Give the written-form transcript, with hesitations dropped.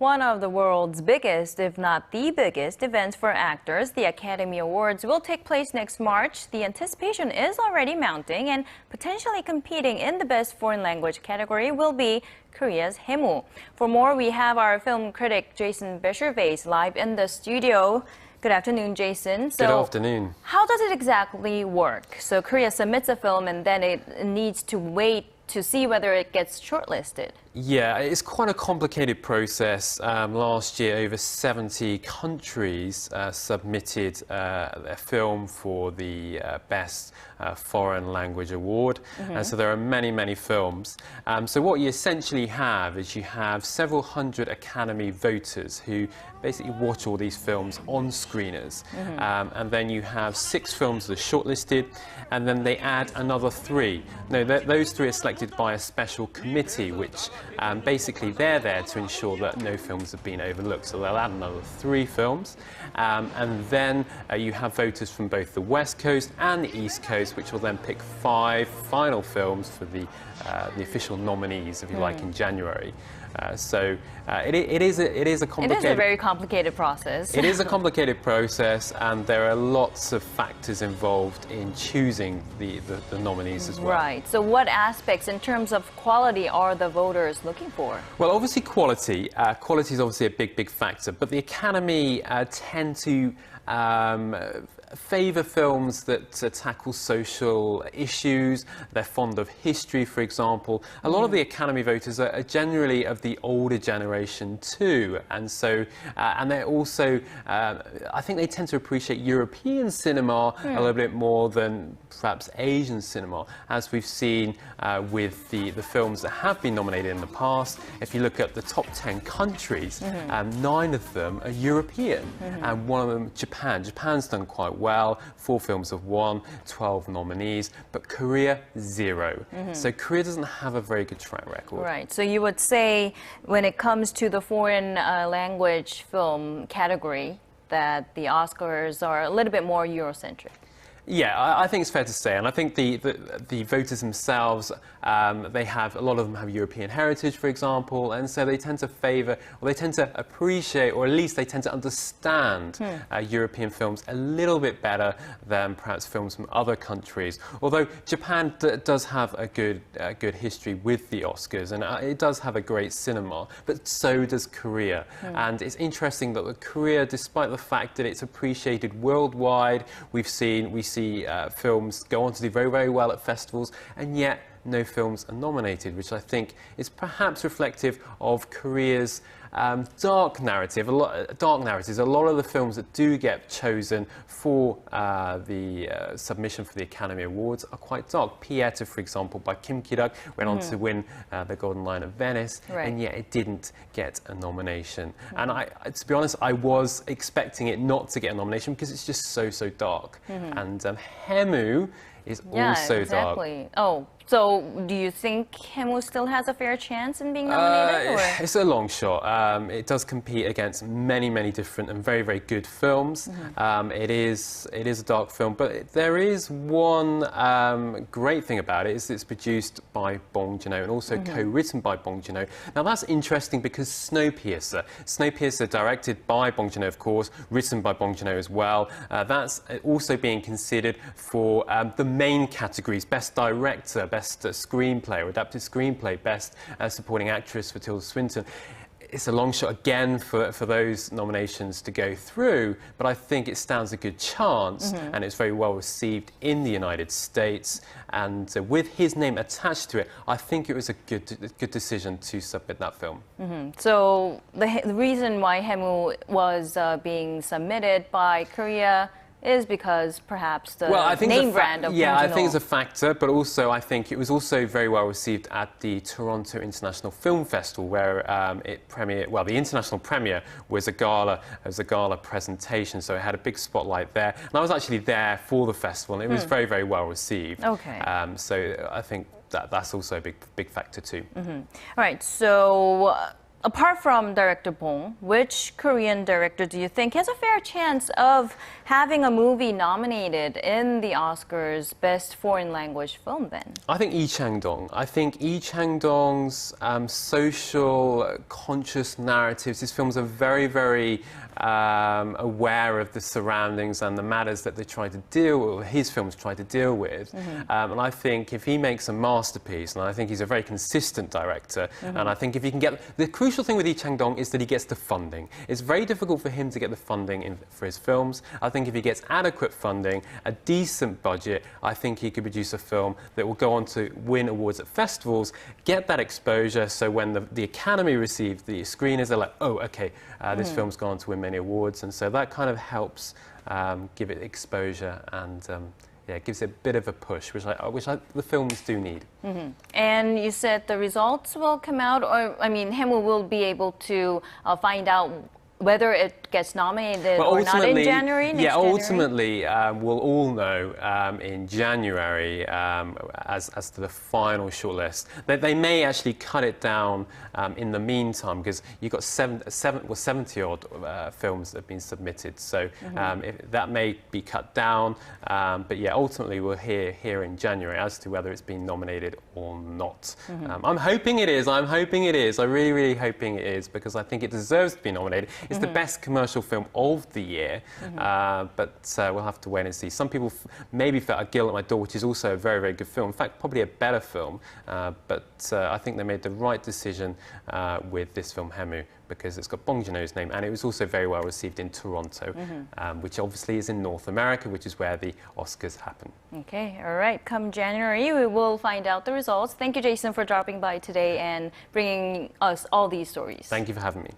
One of the world's biggest, if not the biggest, events for actors, the Academy Awards, will take place next March. The anticipation is already mounting, and potentially competing in the Best Foreign Language category will be Korea's HAEMOO. For more, we have our film critic Jason Beckervaise live in the studio. Good afternoon, Jason. Good afternoon. How does it exactly work? So Korea submits a film and then it needs to wait to see whether it gets shortlisted. Yeah, it's quite a complicated process. Last year, over 70 countries submitted a film for the Best Foreign Language Award. So there are many, many films. So what you essentially have is you have several hundred Academy voters who basically watch all these films on screeners. And then you have 6 films that are shortlisted, and then they add another 3. No, those 3 are selected by a special committee, which basically they're there to ensure that no films have been overlooked. So they'll add another 3 films. And then you have voters from both the West Coast and the East Coast, which will then pick 5 final films for the official nominees, if you like, in January. So it is a complicated... It is a very complicated process. It is a complicated process, and there are lots of factors involved in choosing the nominees as well. Right. So what aspects in terms of quality are the voters looking for? Well, obviously quality. Quality is obviously a big factor, but the Academy tend to favour films that tackle social issues. They're fond of history, for example. A lot of the Academy voters are generally of the older generation too, and so and they're also I think they tend to appreciate European cinema a little bit more than perhaps Asian cinema, as we've seen with the films that have been nominated in the past. If you look at the top 10 countries, 9 of them are European, and one of them Japan. Japan's done quite well. 4 films have won, 12 nominees, but Korea, 0. So Korea doesn't have a very good track record. Right. So you would say when it comes to the foreign language film category that the Oscars are a little bit more Eurocentric. Yeah, I think it's fair to say, and I think the voters themselves, they have, a lot of them have European heritage, for example, and so they tend to favour, or they tend to appreciate, or at least they tend to understand European films a little bit better than perhaps films from other countries. Although Japan does have a good history with the Oscars, and it does have a great cinema, but so does Korea. And it's interesting that Korea, despite the fact that it's appreciated worldwide, we see films go on to do very well at festivals, and yet no films are nominated, which I think is perhaps reflective of Korea's dark narrative. Dark narratives. A lot of the films that do get chosen for the submission for the Academy Awards are quite dark. Pieta, for example, by Kim Ki-duk, went on to win the Golden Lion of Venice, and yet it didn't get a nomination. And to be honest, I was expecting it not to get a nomination because it's just so dark. And HAEMOO is also dark. Oh, so do you think HAEMOO still has a fair chance in being nominated? It's a long shot. It does compete against many different and very good films. It is a dark film, but there is one great thing about it, is it's produced by Bong Joon-ho and also co-written by Bong Joon-ho. Now that's interesting because Snowpiercer, directed by Bong Joon-ho, of course, written by Bong Joon-ho as well. That's also being considered for the main categories: Best Director, Best Screenplay or Adapted Screenplay, Best Supporting Actress for Tilda Swinton. It's a long shot again for those nominations to go through, but I think it stands a good chance, and it's very well received in the United States. And with his name attached to it, I think it was a good decision to submit that film. So the reason why HAEMOO was being submitted by Korea is because perhaps the name brand of I think it's a factor, but also I think it was also very well received at the Toronto International Film Festival, where it premiered. Well, the international premiere was a gala presentation, so it had a big spotlight there. And I was actually there for the festival, and it was very well received. Okay. So I think that's also a big factor too. All right. So apart from director Bong, which Korean director do you think has a fair chance of having a movie nominated in the Oscars Best Foreign Language Film then? I think Lee Chang-dong. I think Lee Chang-dong's social conscious narratives, his films are very, very aware of the surroundings and the matters that they try to deal with, his films try to deal with. And I think if he makes a masterpiece, and I think he's a very consistent director, and I think if he can get... The crucial thing with Lee Chang-dong is that he gets the funding. It's very difficult for him to get the funding for his films. I think if he gets adequate funding, a decent budget, I think he could produce a film that will go on to win awards at festivals, get that exposure, so when the Academy receive the screeners, they're like, oh, okay, this film's gone on to win many awards, and so that kind of helps give it exposure and yeah, it gives it a bit of a push, which the films do need. And you said the results will come out, or I mean, HAEMOO will be able to find out whether it gets nominated or not in January? Yeah, ultimately, we'll all know in January as to the final shortlist. They may actually cut it down in the meantime, because you've got 70-odd films that have been submitted, so that may be cut down. But yeah, ultimately we'll hear in January as to whether it's been nominated or not. I'm hoping it is. I'm hoping it is. I'm really, really hoping it is, because I think it deserves to be nominated. It's the best commercial film of the year, but we'll have to wait and see. Some people maybe felt A Girl at My Door, which is also a very, very good film. In fact, probably a better film, but I think they made the right decision with this film, HAEMOO, because it's got Bong Joon-ho's name, and it was also very well received in Toronto, which obviously is in North America, which is where the Oscars happen. Okay, all right. Come January, we will find out the results. Thank you, Jason, for dropping by today and bringing us all these stories. Thank you for having me.